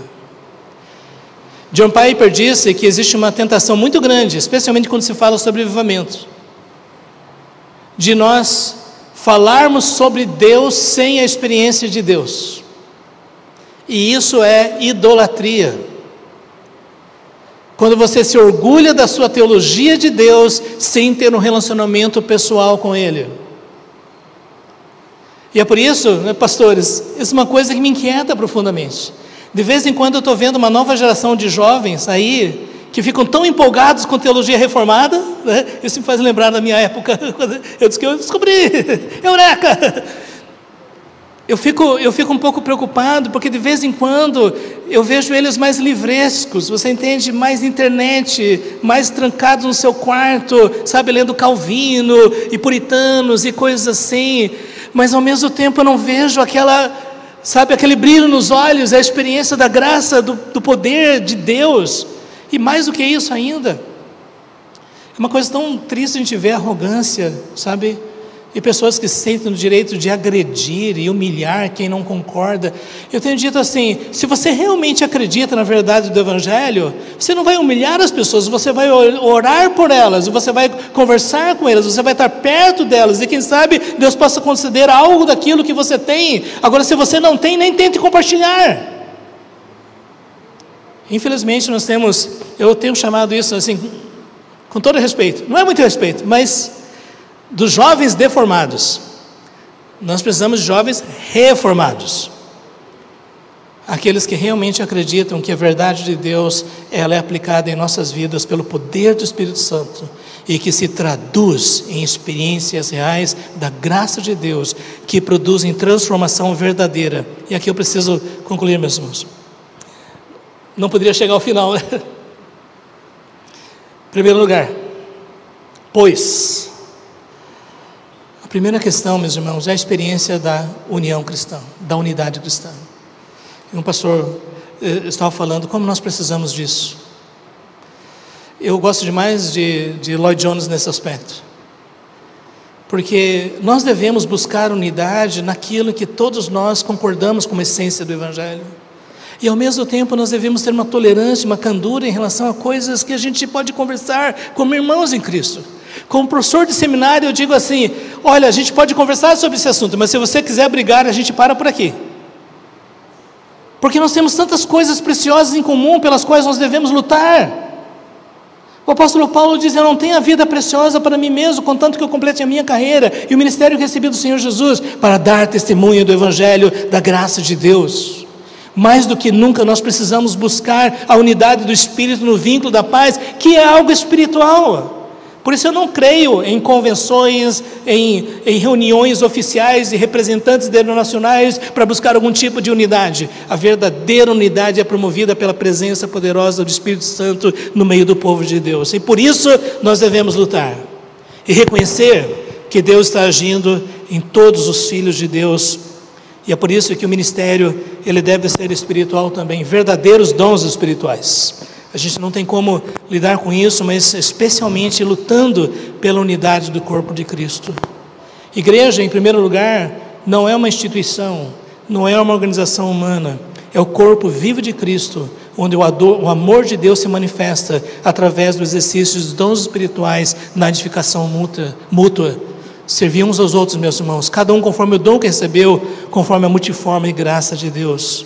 John Piper disse que existe uma tentação muito grande, especialmente quando se fala sobre avivamento, de nós falarmos sobre Deus sem a experiência de Deus. E isso é idolatria. Quando você se orgulha da sua teologia de Deus sem ter um relacionamento pessoal com Ele. E é por isso, né, pastores, isso é uma coisa que me inquieta profundamente. De vez em quando eu estou vendo uma nova geração de jovens aí, que ficam tão empolgados com teologia reformada, né? Isso me faz lembrar da minha época, quando eu disse que eu descobri, eureka! Eu fico um pouco preocupado, porque de vez em quando eu vejo eles mais livrescos, você entende? Mais internet, mais trancados no seu quarto, sabe, lendo Calvino e puritanos e coisas assim, mas ao mesmo tempo eu não vejo aquele brilho nos olhos, a experiência da graça, do poder de Deus. E mais do que isso ainda, é uma coisa tão triste a gente ver a arrogância, sabe? E pessoas que se sentem no direito de agredir e humilhar quem não concorda. Eu tenho dito assim, se você realmente acredita na verdade do Evangelho, você não vai humilhar as pessoas, você vai orar por elas, você vai conversar com elas, você vai estar perto delas, e quem sabe Deus possa conceder algo daquilo que você tem. Agora, se você não tem, nem tente compartilhar. Infelizmente eu tenho chamado isso assim, com todo respeito, não é muito respeito, mas dos jovens deformados. Nós precisamos de jovens reformados, aqueles que realmente acreditam que a verdade de Deus, ela é aplicada em nossas vidas pelo poder do Espírito Santo, e que se traduz em experiências reais da graça de Deus, que produzem transformação verdadeira. E aqui eu preciso concluir, meus irmãos. Não poderia chegar ao final, né? Em primeiro lugar, pois, a primeira questão, meus irmãos, é a experiência da união cristã, da unidade cristã. E um pastor estava falando como nós precisamos disso. Eu gosto demais de Lloyd Jones nesse aspecto, porque nós devemos buscar unidade naquilo que todos nós concordamos com a essência do Evangelho. E ao mesmo tempo nós devemos ter uma tolerância, uma candura em relação a coisas que a gente pode conversar como irmãos em Cristo. Como professor de seminário eu digo assim, olha, a gente pode conversar sobre esse assunto, mas se você quiser brigar, a gente para por aqui. Porque nós temos tantas coisas preciosas em comum pelas quais nós devemos lutar. O apóstolo Paulo diz, eu não tenho a vida preciosa para mim mesmo, contanto que eu complete a minha carreira e o ministério que recebi do Senhor Jesus, para dar testemunho do Evangelho, da graça de Deus. Mais do que nunca nós precisamos buscar a unidade do Espírito no vínculo da paz, que é algo espiritual. Por isso eu não creio em convenções, em reuniões oficiais e representantes denominacionais para buscar algum tipo de unidade. A verdadeira unidade é promovida pela presença poderosa do Espírito Santo no meio do povo de Deus. E por isso nós devemos lutar e reconhecer que Deus está agindo em todos os filhos de Deus. E é por isso que o ministério, ele deve ser espiritual também, verdadeiros dons espirituais. A gente não tem como lidar com isso, mas especialmente lutando pela unidade do corpo de Cristo. Igreja, em primeiro lugar, não é uma instituição, não é uma organização humana, é o corpo vivo de Cristo, onde o amor de Deus se manifesta através do exercício dos dons espirituais na edificação mútua. Servir uns aos outros, meus irmãos, cada um conforme o dom que recebeu, conforme a multiforme graça de Deus.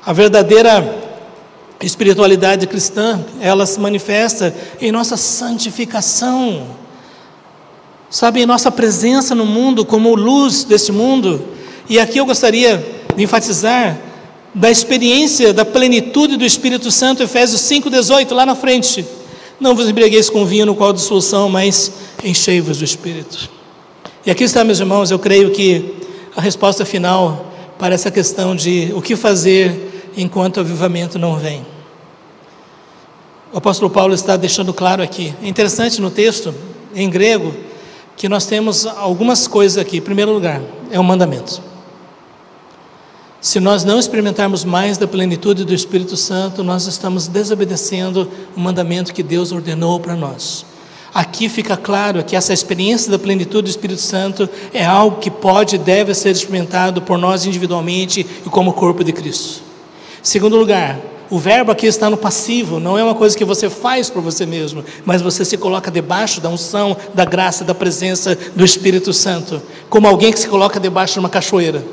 A verdadeira espiritualidade cristã, ela se manifesta em nossa santificação, sabe, em nossa presença no mundo como luz deste mundo. E aqui eu gostaria de enfatizar da experiência da plenitude do Espírito Santo, Efésios 5,18, lá na frente. Não vos embriagueis com vinho no qual dissolução, mas enchei-vos do Espírito. E aqui está, meus irmãos, eu creio que a resposta final para essa questão de o que fazer enquanto o avivamento não vem. O apóstolo Paulo está deixando claro aqui. É interessante no texto, em grego, que nós temos algumas coisas aqui. Em primeiro lugar, é um mandamento. Se nós não experimentarmos mais da plenitude do Espírito Santo, nós estamos desobedecendo o mandamento que Deus ordenou para nós. Aqui fica claro que essa experiência da plenitude do Espírito Santo é algo que pode e deve ser experimentado por nós individualmente e como corpo de Cristo. Segundo lugar, O verbo aqui está no passivo, não é uma coisa que você faz por você mesmo, mas você se coloca debaixo da unção, da graça, da presença do Espírito Santo, como alguém que se coloca debaixo de uma cachoeira.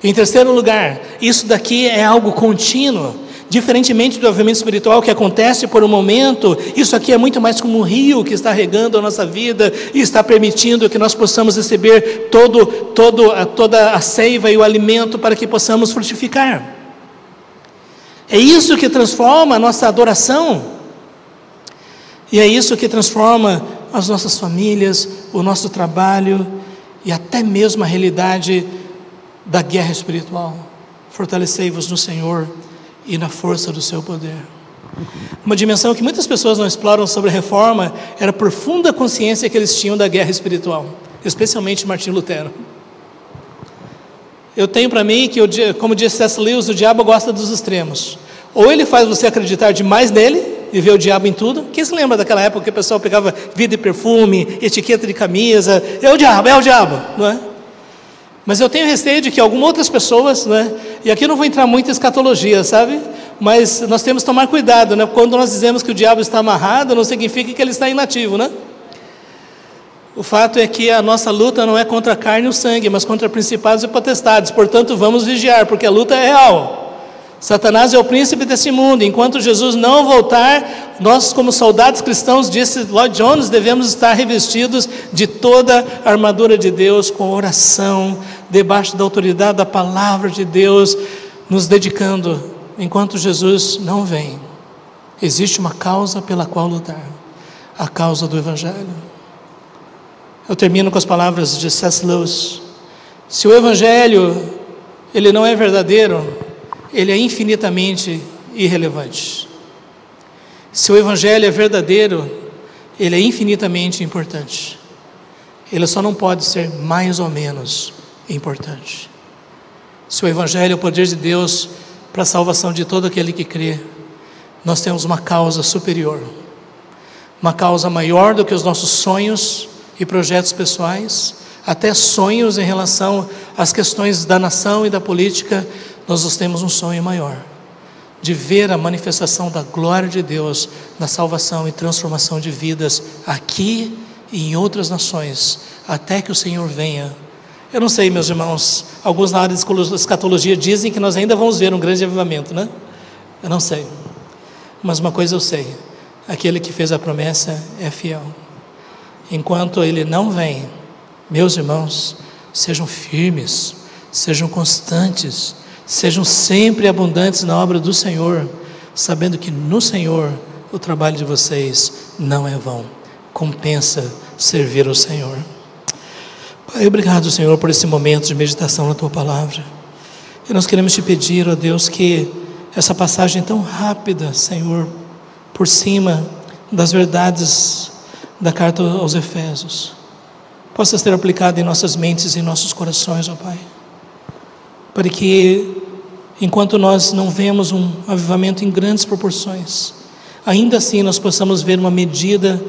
Em terceiro lugar, isso daqui é algo contínuo, diferentemente do avivamento espiritual que acontece por um momento. Isso aqui é muito mais como um rio que está regando a nossa vida e está permitindo que nós possamos receber toda a seiva e o alimento para que possamos frutificar. É isso que transforma a nossa adoração, e é isso que transforma as nossas famílias, o nosso trabalho e até mesmo a realidade da guerra espiritual. Fortalecei-vos no Senhor e na força do seu poder. Uma dimensão que muitas pessoas não exploram sobre a reforma era a profunda consciência que eles tinham da guerra espiritual, especialmente Martim Lutero. Eu tenho para mim que, como disse C.S. Lewis, o diabo gosta dos extremos. Ou ele faz você acreditar demais nele e ver o diabo em tudo. Quem se lembra daquela época que o pessoal pegava vida e perfume, etiqueta de camisa? É o diabo, não é? Mas eu tenho receio de que algumas outras pessoas, né? E aqui eu não vou entrar muito em escatologia, sabe? Mas nós temos que tomar cuidado, né? Quando nós dizemos que o diabo está amarrado, não significa que ele está inativo, né? O fato é que a nossa luta não é contra a carne e o sangue, mas contra principados e potestades. Portanto, vamos vigiar, porque a luta é real. Satanás é o príncipe desse mundo. Enquanto Jesus não voltar, nós, como soldados cristãos, disse Lloyd Jones, devemos estar revestidos de toda a armadura de Deus, com oração, debaixo da autoridade da palavra de Deus, nos dedicando. Enquanto Jesus não vem, existe uma causa pela qual lutar, a causa do Evangelho. Eu termino com as palavras de C.S. Lewis. Se o Evangelho ele não é verdadeiro, ele é infinitamente irrelevante. Se o Evangelho é verdadeiro, ele é infinitamente importante. Ele só não pode ser mais ou menos importante. Se o Evangelho é o poder de Deus para a salvação de todo aquele que crê, nós temos uma causa superior, uma causa maior do que os nossos sonhos e projetos pessoais, até sonhos em relação às questões da nação e da política. Nós temos um sonho maior, de ver a manifestação da glória de Deus na salvação e transformação de vidas aqui e em outras nações, até que o Senhor venha. Eu não sei, meus irmãos, alguns na área de escatologia dizem que nós ainda vamos ver um grande avivamento, né? Eu não sei, mas uma coisa eu sei, aquele que fez a promessa é fiel. Enquanto ele não vem, meus irmãos, sejam firmes, sejam constantes, sejam sempre abundantes na obra do Senhor, sabendo que no Senhor o trabalho de vocês não é vão, compensa servir ao Senhor. Pai, obrigado, Senhor, por esse momento de meditação na Tua Palavra. E nós queremos Te pedir, ó Deus, que essa passagem tão rápida, Senhor, por cima das verdades da carta aos Efésios, possa ser aplicada em nossas mentes e em nossos corações, ó Pai, para que, enquanto nós não vemos um avivamento em grandes proporções, ainda assim nós possamos ver uma medida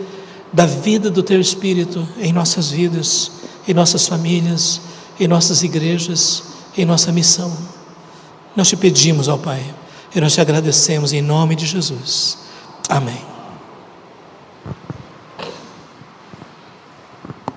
da vida do Teu Espírito em nossas vidas, em nossas famílias, em nossas igrejas, em nossa missão. Nós Te pedimos, ó Pai, e nós Te agradecemos em nome de Jesus. Amém.